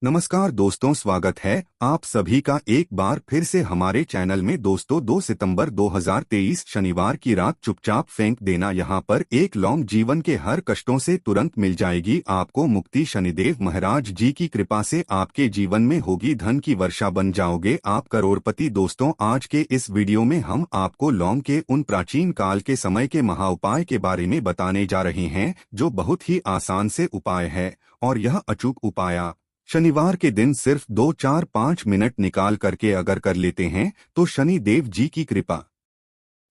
नमस्कार दोस्तों, स्वागत है आप सभी का एक बार फिर से हमारे चैनल में। दोस्तों 2 सितंबर 2023 शनिवार की रात चुपचाप फेंक देना। यहाँ पर एक लौंग जीवन के हर कष्टों से तुरंत मिल जाएगी आपको मुक्ति। शनिदेव महाराज जी की कृपा से आपके जीवन में होगी धन की वर्षा, बन जाओगे आप करोड़पति। दोस्तों आज के इस वीडियो में हम आपको लौंग के उन प्राचीन काल के समय के महाउपाय के बारे में बताने जा रहे हैं जो बहुत ही आसान से उपाय है। और यह अचूक उपाय शनिवार के दिन सिर्फ 2-4-5 मिनट निकाल करके अगर कर लेते हैं तो शनि देव जी की कृपा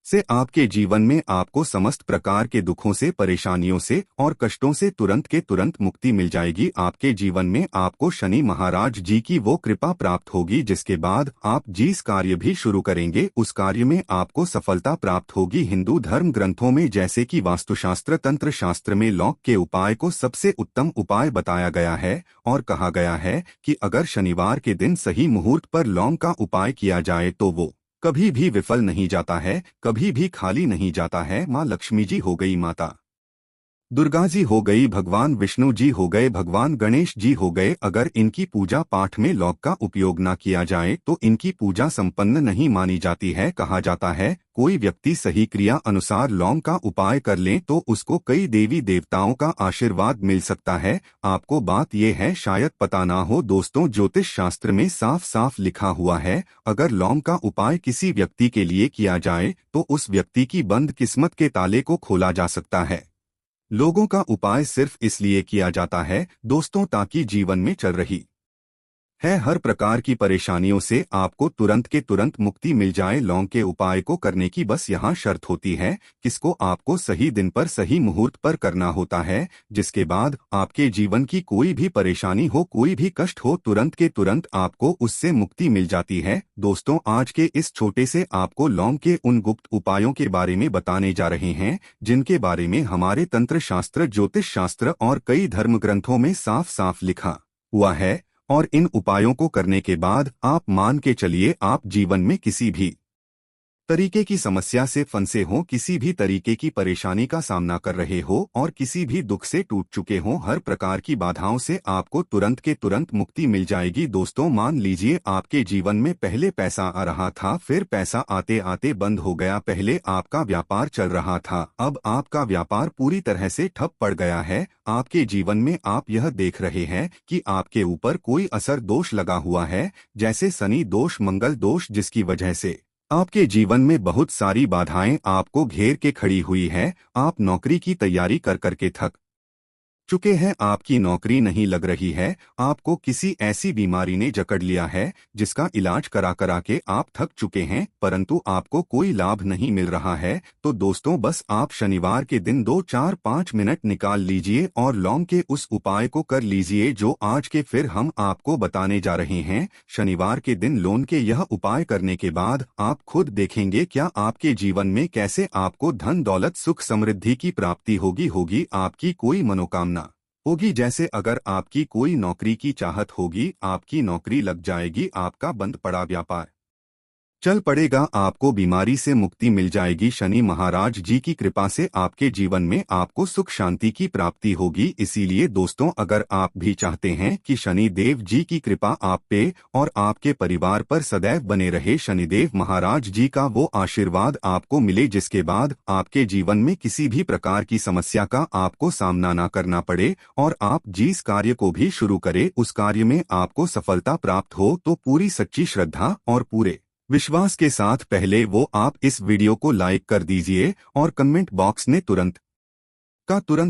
से आपके जीवन में आपको समस्त प्रकार के दुखों से, परेशानियों से और कष्टों से तुरंत के तुरंत मुक्ति मिल जाएगी। आपके जीवन में आपको शनि महाराज जी की वो कृपा प्राप्त होगी जिसके बाद आप जिस कार्य भी शुरू करेंगे उस कार्य में आपको सफलता प्राप्त होगी। हिंदू धर्म ग्रंथों में जैसे कि वास्तुशास्त्र, तंत्र शास्त्र में लौंग के उपाय को सबसे उत्तम उपाय बताया गया है और कहा गया है कि अगर शनिवार के दिन सही मुहूर्त पर लौंग का उपाय किया जाए तो वो कभी भी विफल नहीं जाता है, कभी भी खाली नहीं जाता है। माँ लक्ष्मी जी हो गई, माता दुर्गा जी हो गई, भगवान विष्णु जी हो गए, भगवान गणेश जी हो गए, अगर इनकी पूजा पाठ में लौंग का उपयोग न किया जाए तो इनकी पूजा संपन्न नहीं मानी जाती है। कहा जाता है कोई व्यक्ति सही क्रिया अनुसार लौंग का उपाय कर ले तो उसको कई देवी देवताओं का आशीर्वाद मिल सकता है। आपको बात यह है शायद पता ना हो दोस्तों, ज्योतिष शास्त्र में साफ साफ लिखा हुआ है अगर लौंग का उपाय किसी व्यक्ति के लिए किया जाए तो उस व्यक्ति की बंद किस्मत के ताले को खोला जा सकता है। लोगों का उपाय सिर्फ इसलिए किया जाता है दोस्तों ताकि जीवन में चल रही है हर प्रकार की परेशानियों से आपको तुरंत के तुरंत मुक्ति मिल जाए। लौंग के उपाय को करने की बस यहाँ शर्त होती है, किसको आपको सही दिन पर सही मुहूर्त पर करना होता है, जिसके बाद आपके जीवन की कोई भी परेशानी हो, कोई भी कष्ट हो, तुरंत के तुरंत आपको उससे मुक्ति मिल जाती है। दोस्तों आज के इस छोटे से आपको लौंग के उन गुप्त उपायों के बारे में बताने जा रहे हैं जिनके बारे में हमारे तंत्र शास्त्र, ज्योतिष शास्त्र और कई धर्म ग्रंथों में साफ साफ लिखा हुआ है। और इन उपायों को करने के बाद आप मान के चलिए आप जीवन में किसी भी तरीके की समस्या से फंसे हो, किसी भी तरीके की परेशानी का सामना कर रहे हो और किसी भी दुख से टूट चुके हो, हर प्रकार की बाधाओं से आपको तुरंत के तुरंत मुक्ति मिल जाएगी। दोस्तों मान लीजिए आपके जीवन में पहले पैसा आ रहा था, फिर पैसा आते आते बंद हो गया। पहले आपका व्यापार चल रहा था, अब आपका व्यापार पूरी तरह से ठप पड़ गया है। आपके जीवन में आप यह देख रहे हैं कि आपके ऊपर कोई असर दोष लगा हुआ है, जैसे शनि दोष, मंगल दोष, जिसकी वजह से आपके जीवन में बहुत सारी बाधाएं आपको घेर के खड़ी हुई है। आप नौकरी की तैयारी कर करके थक चुके हैं, आपकी नौकरी नहीं लग रही है, आपको किसी ऐसी बीमारी ने जकड़ लिया है जिसका इलाज करा करा के आप थक चुके हैं परंतु आपको कोई लाभ नहीं मिल रहा है। तो दोस्तों बस आप शनिवार के दिन 2-4-5 मिनट निकाल लीजिए और लौंग के उस उपाय को कर लीजिए जो आज के फिर हम आपको बताने जा रहे हैं। शनिवार के दिन लौंग के यह उपाय करने के बाद आप खुद देखेंगे क्या आपके जीवन में कैसे आपको धन दौलत सुख समृद्धि की प्राप्ति होगी आपकी कोई मनोकामना होगी। जैसे अगर आपकी कोई नौकरी की चाहत होगी, आपकी नौकरी लग जाएगी, आपका बंद पड़ा व्यापार चल पड़ेगा, आपको बीमारी से मुक्ति मिल जाएगी। शनि महाराज जी की कृपा से आपके जीवन में आपको सुख शांति की प्राप्ति होगी। इसीलिए दोस्तों अगर आप भी चाहते हैं कि शनि देव जी की कृपा आप पे और आपके परिवार पर सदैव बने रहे, शनिदेव महाराज जी का वो आशीर्वाद आपको मिले जिसके बाद आपके जीवन में किसी भी प्रकार की समस्या का आपको सामना न करना पड़े और आप जिस कार्य को भी शुरू करें उस कार्य में आपको सफलता प्राप्त हो, तो पूरी सच्ची श्रद्धा और पूरे विश्वास के साथ पहले वो आप इस वीडियो को लाइक कर दीजिए और कमेंट बॉक्स में तुरंत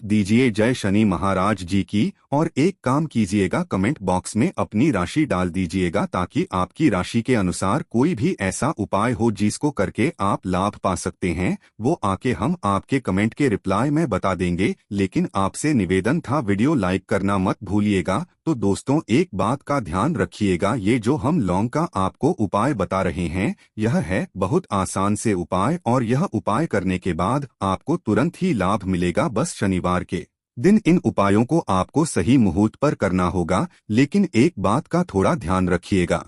दीजिए जय शनि महाराज जी की। और एक काम कीजिएगा, कमेंट बॉक्स में अपनी राशि डाल दीजिएगा ताकि आपकी राशि के अनुसार कोई भी ऐसा उपाय हो जिसको करके आप लाभ पा सकते हैं, वो आके हम आपके कमेंट के रिप्लाई में बता देंगे। लेकिन आपसे निवेदन था वीडियो लाइक करना मत भूलिएगा। तो दोस्तों एक बात का ध्यान रखिएगा, ये जो हम लौंग का आपको उपाय बता रहे हैं यह है बहुत आसान से उपाय और यह उपाय करने के बाद आपको तुरंत ही लाभ मिलेगा। बस शनिवार के दिन इन उपायों को आपको सही मुहूर्त पर करना होगा। लेकिन एक बात का थोड़ा ध्यान रखिएगा,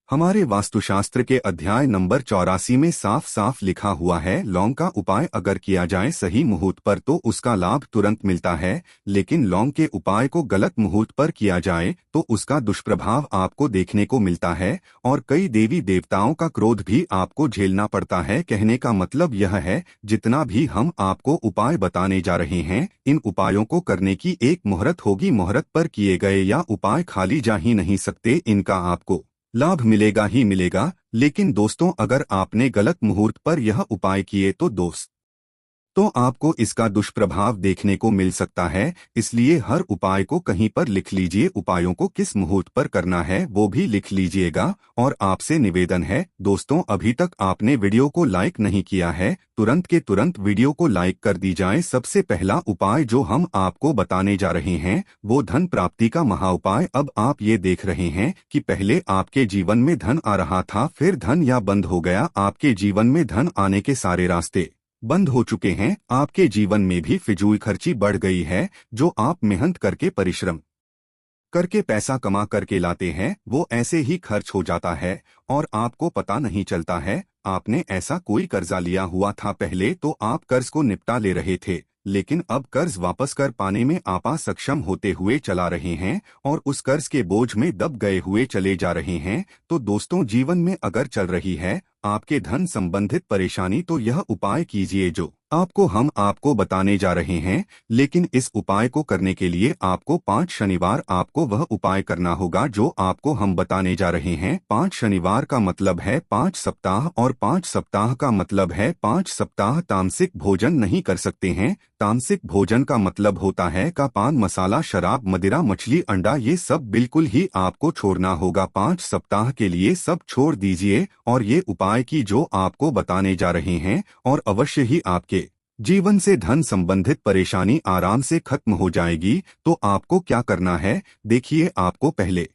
हमारे वास्तुशास्त्र के अध्याय नंबर 84 में साफ साफ लिखा हुआ है, लौंग का उपाय अगर किया जाए सही मुहूर्त पर तो उसका लाभ तुरंत मिलता है, लेकिन लौंग के उपाय को गलत मुहूर्त पर किया जाए तो उसका दुष्प्रभाव आपको देखने को मिलता है और कई देवी देवताओं का क्रोध भी आपको झेलना पड़ता है। कहने का मतलब यह है, जितना भी हम आपको उपाय बताने जा रहे हैं, इन उपायों को करने की एक मुहूर्त होगी। मुहूर्त पर किए गए या उपाय खाली जा ही नहीं सकते, इनका आपको लाभ मिलेगा ही मिलेगा। लेकिन दोस्तों, अगर आपने गलत मुहूर्त पर यह उपाय किए तो आपको इसका दुष्प्रभाव देखने को मिल सकता है। इसलिए हर उपाय को कहीं पर लिख लीजिए, उपायों को किस मुहूर्त पर करना है वो भी लिख लीजिएगा। और आपसे निवेदन है दोस्तों, अभी तक आपने वीडियो को लाइक नहीं किया है, तुरंत के तुरंत वीडियो को लाइक कर दी जाए। सबसे पहला उपाय जो हम आपको बताने जा रहे हैं वो धन प्राप्ति का महाउपाय। अब आप ये देख रहे हैं कि पहले आपके जीवन में धन आ रहा था, फिर धन या बंद हो गया। आपके जीवन में धन आने के सारे रास्ते बंद हो चुके हैं। आपके जीवन में भी फिजूल खर्ची बढ़ गई है। जो आप मेहनत करके परिश्रम करके पैसा कमा करके लाते हैं वो ऐसे ही खर्च हो जाता है और आपको पता नहीं चलता है। आपने ऐसा कोई कर्जा लिया हुआ था, पहले तो आप कर्ज को निपटा ले रहे थे, लेकिन अब कर्ज वापस कर पाने में आप सक्षम होते हुए चला रहे हैं और उस कर्ज के बोझ में दब गए हुए चले जा रहे हैं। तो दोस्तों, जीवन में अगर चल रही है आपके धन संबंधित परेशानी तो यह उपाय कीजिए जो हम आपको बताने जा रहे हैं। लेकिन इस उपाय को करने के लिए आपको 5 शनिवार आपको वह उपाय करना होगा जो आपको हम बताने जा रहे हैं। 5 शनिवार का मतलब है 5 सप्ताह और 5 सप्ताह का मतलब है 5 सप्ताह तामसिक भोजन नहीं कर सकते हैं। तामसिक भोजन का मतलब होता है का पान मसाला, शराब, मदिरा, मछली, अंडा, ये सब बिल्कुल ही आपको छोड़ना होगा। 5 सप्ताह के लिए सब छोड़ दीजिए और ये उपाय की जो आपको बताने जा रहे हैं और अवश्य ही आपके जीवन से धन संबंधित परेशानी आराम से खत्म हो जाएगी। तो आपको क्या करना है, देखिए, आपको पहले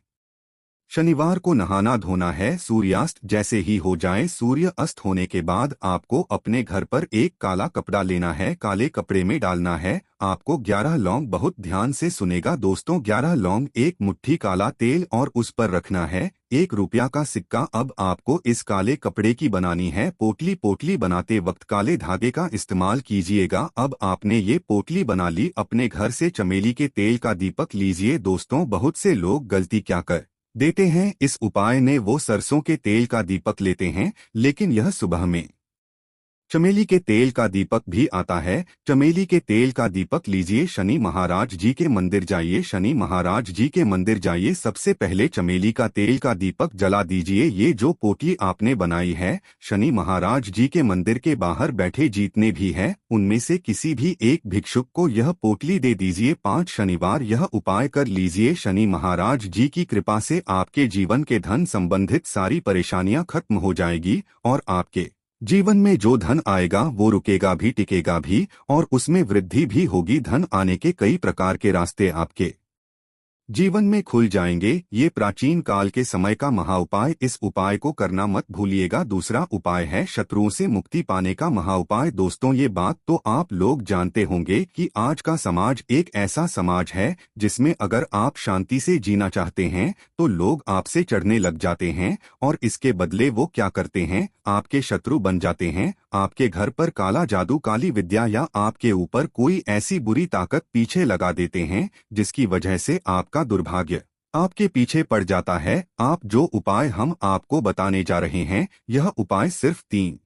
शनिवार को नहाना धोना है। सूर्यास्त जैसे ही हो जाए, सूर्य अस्त होने के बाद आपको अपने घर पर एक काला कपड़ा लेना है, काले कपड़े में डालना है आपको 11 लौंग। बहुत ध्यान से सुनेगा दोस्तों, 11 लौंग, एक मुट्ठी काला तेल और उस पर रखना है 1 रुपया का सिक्का। अब आपको इस काले कपड़े की बनानी है पोटली। पोटली बनाते वक्त काले धागे का इस्तेमाल कीजिएगा। अब आपने ये पोटली बना ली, अपने घर से चमेली के तेल का दीपक लीजिए। दोस्तों, बहुत से लोग गलती क्या कर देते हैं, इस उपाय ने वो सरसों के तेल का दीपक लेते हैं, लेकिन यह सुबह में चमेली के तेल का दीपक भी आता है। चमेली के तेल का दीपक लीजिए, शनि महाराज जी के मंदिर जाइए, शनि महाराज जी के मंदिर जाइए, सबसे पहले चमेली का तेल का दीपक जला दीजिए। ये जो पोटली आपने बनाई है, शनि महाराज जी के मंदिर के बाहर बैठे जितने भी हैं उनमें से किसी भी एक भिक्षुक को यह पोटली दे दीजिए। 5 शनिवार यह उपाय कर लीजिए। शनि महाराज जी की कृपा से आपके जीवन के धन संबंधित सारी परेशानियां खत्म हो जाएगी और आपके जीवन में जो धन आएगा वो रुकेगा भी, टिकेगा भी और उसमें वृद्धि भी होगी। धन आने के कई प्रकार के रास्ते आपके जीवन में खुल जाएंगे। ये प्राचीन काल के समय का महाउपाय, इस उपाय को करना मत भूलिएगा। दूसरा उपाय है शत्रुओं से मुक्ति पाने का महाउपाय। दोस्तों, ये बात तो आप लोग जानते होंगे कि आज का समाज एक ऐसा समाज है जिसमें अगर आप शांति से जीना चाहते हैं तो लोग आपसे चढ़ने लग जाते हैं और इसके बदले वो क्या करते हैं, आपके शत्रु बन जाते हैं। आपके घर पर काला जादू, काली विद्या या आपके ऊपर कोई ऐसी बुरी ताकत पीछे लगा देते हैं जिसकी वजह से आपका दुर्भाग्य आपके पीछे पड़ जाता है। आप जो उपाय हम आपको बताने जा रहे हैं, यह उपाय सिर्फ 3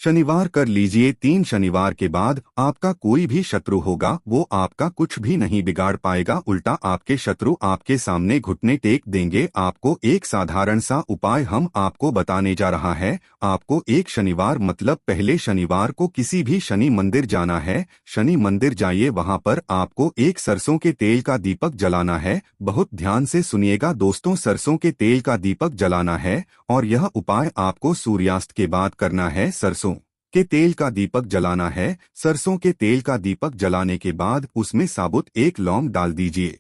शनिवार कर लीजिए। 3 शनिवार के बाद आपका कोई भी शत्रु होगा वो आपका कुछ भी नहीं बिगाड़ पाएगा, उल्टा आपके शत्रु आपके सामने घुटने टेक देंगे। आपको एक साधारण सा उपाय हम आपको बताने जा रहा है। आपको एक शनिवार मतलब पहले शनिवार को किसी भी शनि मंदिर जाना है। शनि मंदिर जाइए, वहां पर आपको एक सरसों के तेल का दीपक जलाना है। बहुत ध्यान से सुनिएगा दोस्तों, सरसों के तेल का दीपक जलाना है और यह उपाय आपको सूर्यास्त के बाद करना है। सरसों के तेल का दीपक जलाना है। सरसों के तेल का दीपक जलाने के बाद उसमें साबुत 1 लौंग डाल दीजिए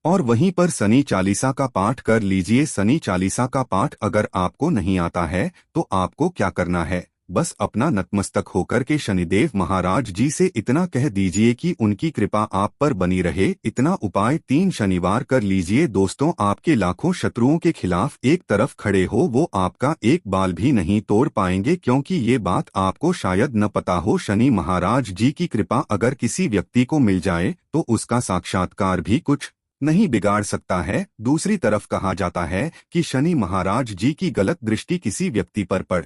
और वहीं पर शनि चालीसा का पाठ कर लीजिए। शनि चालीसा का पाठ अगर आपको नहीं आता है तो आपको क्या करना है, बस अपना नतमस्तक होकर के शनिदेव महाराज जी से इतना कह दीजिए कि उनकी कृपा आप पर बनी रहे। इतना उपाय 3 शनिवार कर लीजिए दोस्तों। आपके लाखों शत्रुओं के खिलाफ एक तरफ खड़े हो वो आपका एक बाल भी नहीं तोड़ पाएंगे, क्योंकि ये बात आपको शायद न पता हो। शनि महाराज जी की कृपा अगर किसी व्यक्ति को मिल जाए तो उसका साक्षात्कार भी कुछ नहीं बिगाड़ सकता है। दूसरी तरफ कहा जाता है कि शनि महाराज जी की गलत दृष्टि किसी व्यक्ति पर पड़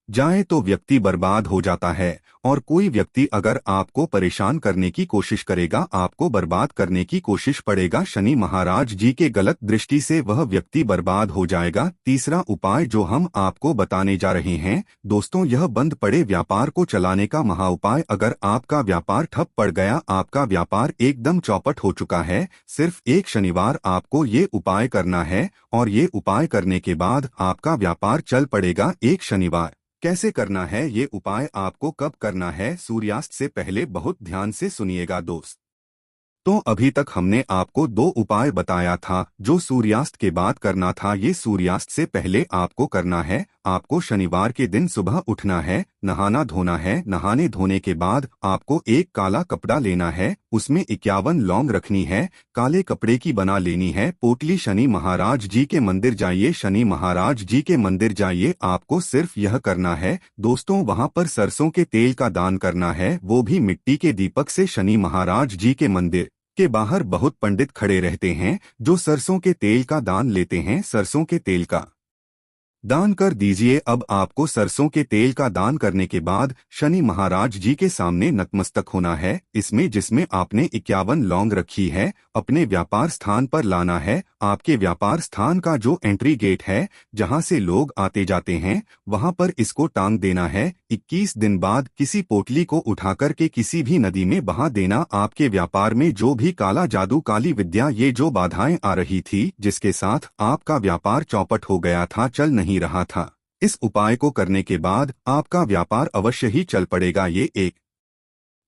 जाए तो व्यक्ति बर्बाद हो जाता है, और कोई व्यक्ति अगर आपको परेशान करने की कोशिश करेगा, आपको बर्बाद करने की कोशिश पड़ेगा, शनि महाराज जी के गलत दृष्टि से वह व्यक्ति बर्बाद हो जाएगा। तीसरा उपाय जो हम आपको बताने जा रहे हैं दोस्तों, यह बंद पड़े व्यापार को चलाने का महा उपाय। अगर आपका व्यापार ठप पड़ गया, आपका व्यापार एकदम चौपट हो चुका है, सिर्फ एक शनिवार आपको ये उपाय करना है, और ये उपाय करने के बाद आपका व्यापार चल पड़ेगा। एक शनिवार कैसे करना है, ये उपाय आपको कब करना है, सूर्यास्त से पहले बहुत ध्यान से सुनिएगा दोस्त। तो अभी तक हमने आपको 2 उपाय बताया था जो सूर्यास्त के बाद करना था। ये सूर्यास्त से पहले आपको करना है। आपको शनिवार के दिन सुबह उठना है, नहाना धोना है। नहाने धोने के बाद आपको एक काला कपड़ा लेना है, उसमें 51 लौंग रखनी है, काले कपड़े की बना लेनी है पोटली। शनि महाराज जी के मंदिर जाइए, शनि महाराज जी के मंदिर जाइए। आपको सिर्फ यह करना है दोस्तों, वहां पर सरसों के तेल का दान करना है, वो भी मिट्टी के दीपक से। शनि महाराज जी के मंदिर के बाहर बहुत पंडित खड़े रहते हैं जो सरसों के तेल का दान लेते हैं। सरसों के तेल का दान कर दीजिए। अब आपको सरसों के तेल का दान करने के बाद शनि महाराज जी के सामने नतमस्तक होना है। इसमें जिसमें आपने 51 लौंग रखी है अपने व्यापार स्थान पर लाना है। आपके व्यापार स्थान का जो एंट्री गेट है जहां से लोग आते जाते हैं वहां पर इसको टांग देना है। 21 दिन बाद किसी पोटली को उठाकर के किसी भी नदी में बहा देना। आपके व्यापार में जो भी काला जादू, काली विद्या, ये जो बाधाएं आ रही थी जिसके साथ आपका व्यापार चौपट हो गया था, चल नहीं रहा था, इस उपाय को करने के बाद आपका व्यापार अवश्य ही चल पड़ेगा। ये एक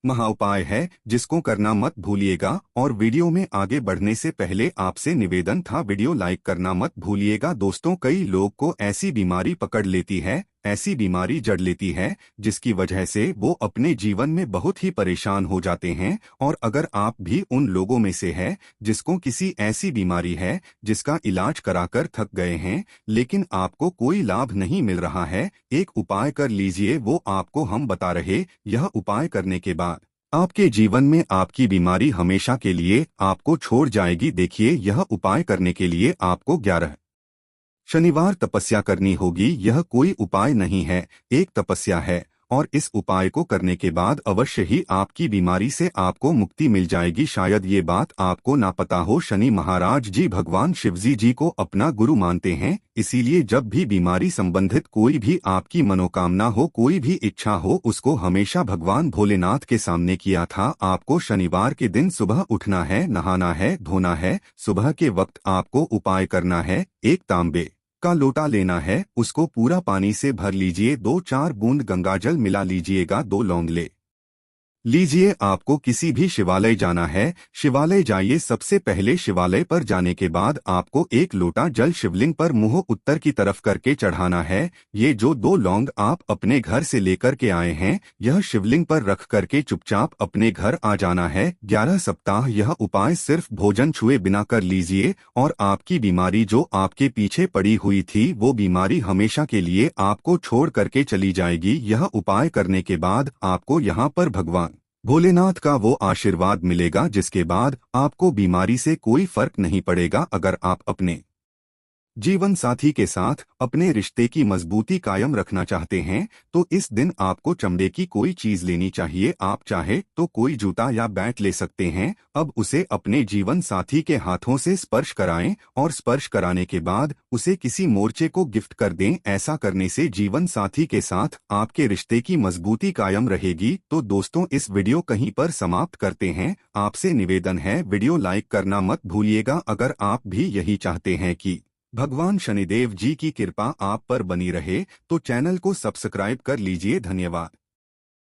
महा उपाय है जिसको करना मत भूलिएगा। और वीडियो में आगे बढ़ने से पहले आपसे निवेदन था, वीडियो लाइक करना मत भूलिएगा दोस्तों। कई लोग को ऐसी बीमारी पकड़ लेती है, ऐसी बीमारी जड़ लेती है जिसकी वजह से वो अपने जीवन में बहुत ही परेशान हो जाते हैं। और अगर आप भी उन लोगों में से है जिसको किसी ऐसी बीमारी है जिसका इलाज कराकर थक गए हैं लेकिन आपको कोई लाभ नहीं मिल रहा है, एक उपाय कर लीजिए, वो आपको हम बता रहे। यह उपाय करने के बाद आपके जीवन में आपकी बीमारी हमेशा के लिए आपको छोड़ जाएगी। देखिए, यह उपाय करने के लिए आपको 11 शनिवार तपस्या करनी होगी। यह कोई उपाय नहीं है, एक तपस्या है, और इस उपाय को करने के बाद अवश्य ही आपकी बीमारी से आपको मुक्ति मिल जाएगी। शायद ये बात आपको ना पता हो, शनि महाराज जी भगवान शिवजी जी को अपना गुरु मानते हैं। इसीलिए जब भी बीमारी संबंधित कोई भी आपकी मनोकामना हो, कोई भी इच्छा हो, उसको हमेशा भगवान भोलेनाथ के सामने किया था। आपको शनिवार के दिन सुबह उठना है, नहाना है, धोना है। सुबह के वक्त आपको उपाय करना है, एक तांबे का लोटा लेना है, उसको पूरा पानी से भर लीजिए, 2-4 बूंद गंगाजल मिला लीजिएगा, 2 लौंग ले लीजिए। आपको किसी भी शिवालय जाना है, शिवालय जाइए। सबसे पहले शिवालय पर जाने के बाद आपको 1 लोटा जल शिवलिंग पर मुंह उत्तर की तरफ करके चढ़ाना है। ये जो 2 लौंग आप अपने घर से लेकर के आए हैं, यह शिवलिंग पर रख करके चुपचाप अपने घर आ जाना है। 11 सप्ताह यह उपाय सिर्फ भोजन छुए बिना कर लीजिए, और आपकी बीमारी जो आपके पीछे पड़ी हुई थी वो बीमारी हमेशा के लिए आपको छोड़ करके चली जाएगी। यह उपाय करने के बाद आपको यहाँ पर भगवान भोलेनाथ का वो आशीर्वाद मिलेगा जिसके बाद आपको बीमारी से कोई फर्क नहीं पड़ेगा। अगर आप अपने जीवन साथी के साथ अपने रिश्ते की मजबूती कायम रखना चाहते हैं तो इस दिन आपको चमड़े की कोई चीज लेनी चाहिए। आप चाहे तो कोई जूता या बैट ले सकते हैं। अब उसे अपने जीवन साथी के हाथों से स्पर्श कराएं, और स्पर्श कराने के बाद उसे किसी मोर्चे को गिफ्ट कर दें। ऐसा करने से जीवन साथी के साथ आपके रिश्ते की मजबूती कायम रहेगी। तो दोस्तों, इस वीडियो कहीं पर समाप्त करते हैं। आपसे निवेदन है, वीडियो लाइक करना मत भूलिएगा। अगर आप भी यही चाहते हैं कि भगवान शनिदेव जी की कृपा आप पर बनी रहे तो चैनल को सब्सक्राइब कर लीजिए। धन्यवाद।